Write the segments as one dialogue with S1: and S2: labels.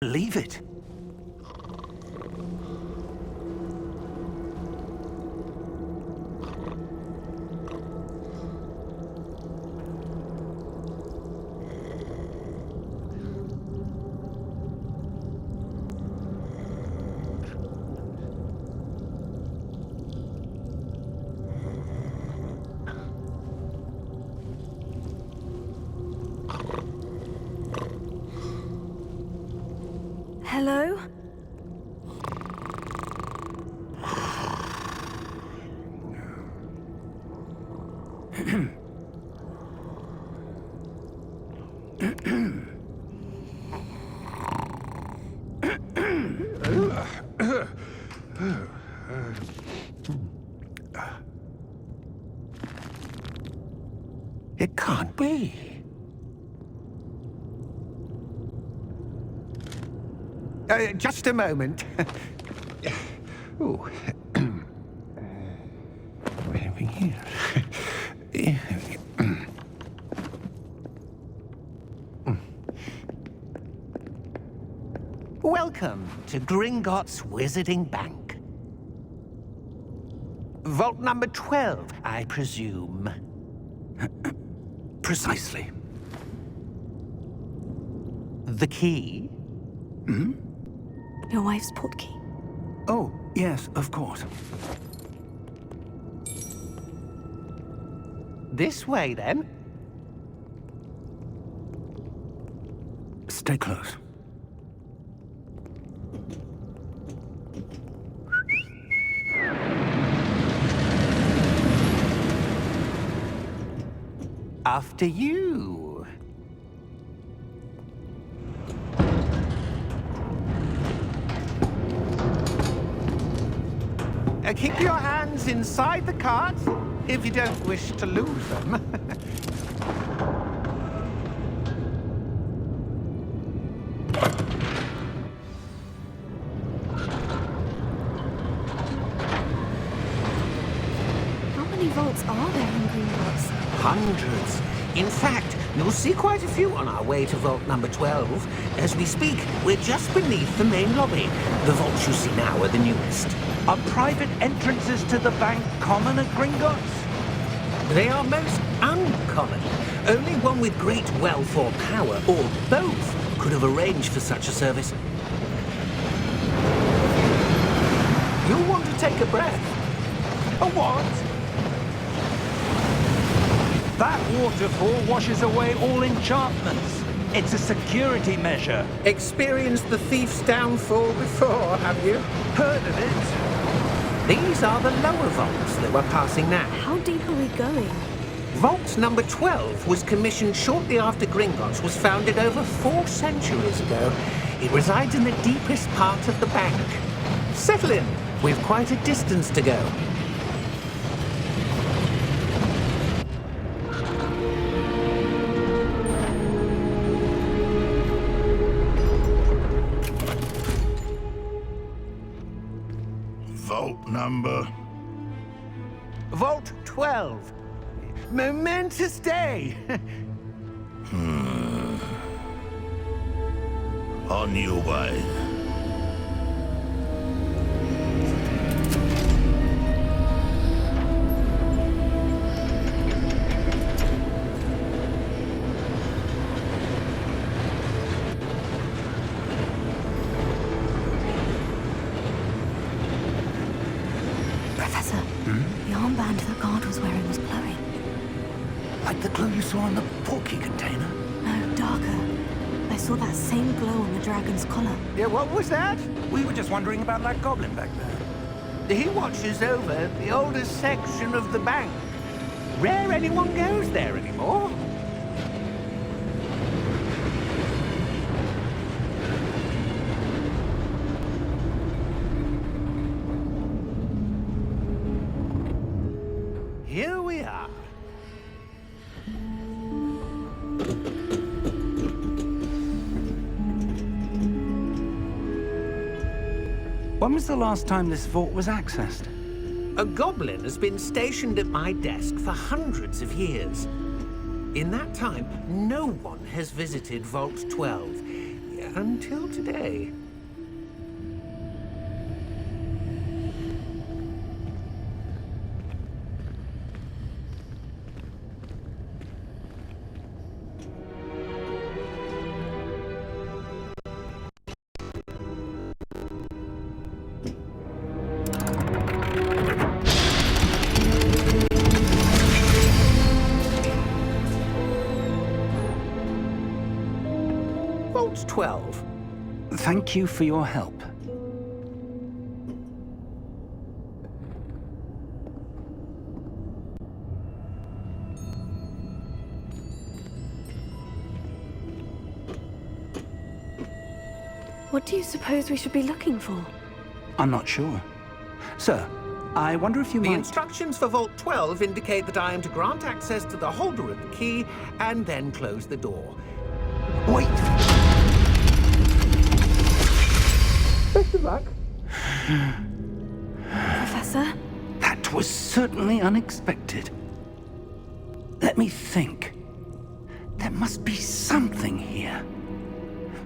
S1: Leave it.
S2: Hello?
S1: It can't be. Just a moment. Oh. Where are we here? Welcome to Gringotts Wizarding Bank. Vault number 12, I presume. Precisely. The key? Hmm?
S2: Your wife's portkey.
S1: Oh, yes, of course. This way, then. Stay close. After you. Keep your hands inside the cart if you don't wish to lose them.
S2: How many vaults are there in Gringotts?
S3: Hundreds. In fact, you'll see quite a few on our way to vault number 12. As we speak, we're just beneath the main lobby. The vaults you see now are the newest.
S4: Are private entrances to the bank common at Gringotts?
S3: They are most uncommon. Only one with great wealth or power, or both, could have arranged for such a service. You'll want to take a breath.
S4: A what? That waterfall washes away all enchantments. It's a security measure.
S3: Experienced the thief's downfall before, have you?
S4: Heard of it?
S3: These are the lower vaults that we're passing now.
S2: How deep are we going?
S3: Vault number 12 was commissioned shortly after Gringotts was founded over 4 centuries ago. It resides in the deepest part of the bank. Settle in. We've quite a distance to go.
S5: Vault number?
S1: Vault 12. Momentous day.
S5: On your way.
S2: Professor, the armband that guard was wearing was glowing.
S1: Like the glow you saw in the portkey container?
S2: No, darker. I saw that same glow on the dragon's collar.
S1: Yeah, what was that?
S4: We were just wondering about that goblin back there.
S1: He watches over the oldest section of the bank. Rare anyone goes there anymore. Here we are.
S4: When was the last time this vault was accessed?
S3: A goblin has been stationed at my desk for hundreds of years. In that time, no one has visited Vault 12. until today. Vault 12.
S6: Thank you for your help.
S2: What do you suppose we should be looking for?
S6: I'm not sure. Sir, I wonder if you
S3: The
S6: might...
S3: instructions for Vault 12 indicate that I am to grant access to the holder of the key and then close the door.
S6: Wait!
S3: Best of luck.
S2: Professor?
S6: That was certainly unexpected. Let me think. There must be something here.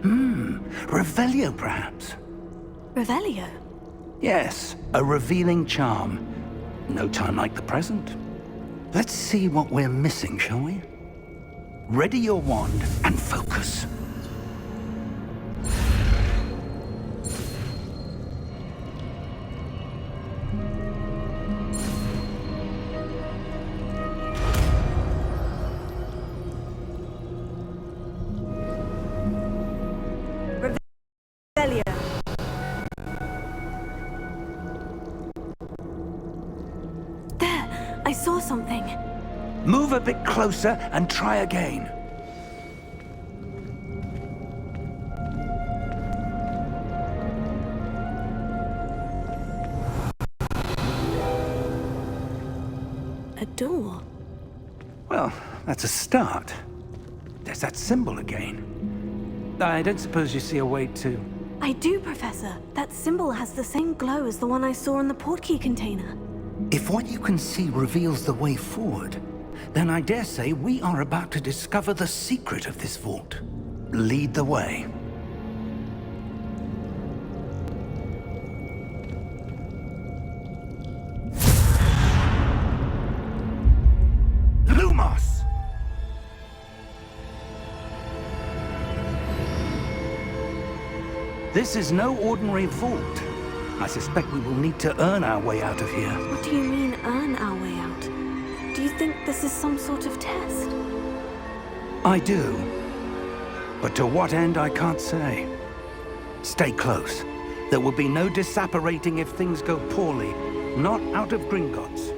S6: Revelio, perhaps?
S2: Revelio?
S6: Yes, a revealing charm. No time like the present. Let's see what we're missing, shall we? Ready your wand and focus.
S2: Revelio. There! I saw something.
S6: Move a bit closer and try again.
S2: A door.
S6: Well, that's a start. There's that symbol again. I don't suppose you see a way to...
S2: I do, Professor. That symbol has the same glow as the one I saw in the portkey container.
S6: If what you can see reveals the way forward, then I dare say we are about to discover the secret of this vault. Lead the way. Lumos! This is no ordinary vault. I suspect we will need to earn our way out of here.
S2: What do you mean, earn our way out? Do you think this is some sort of test?
S6: I do. But to what end, I can't say. Stay close. There will be no disapparating if things go poorly. Not out of Gringotts.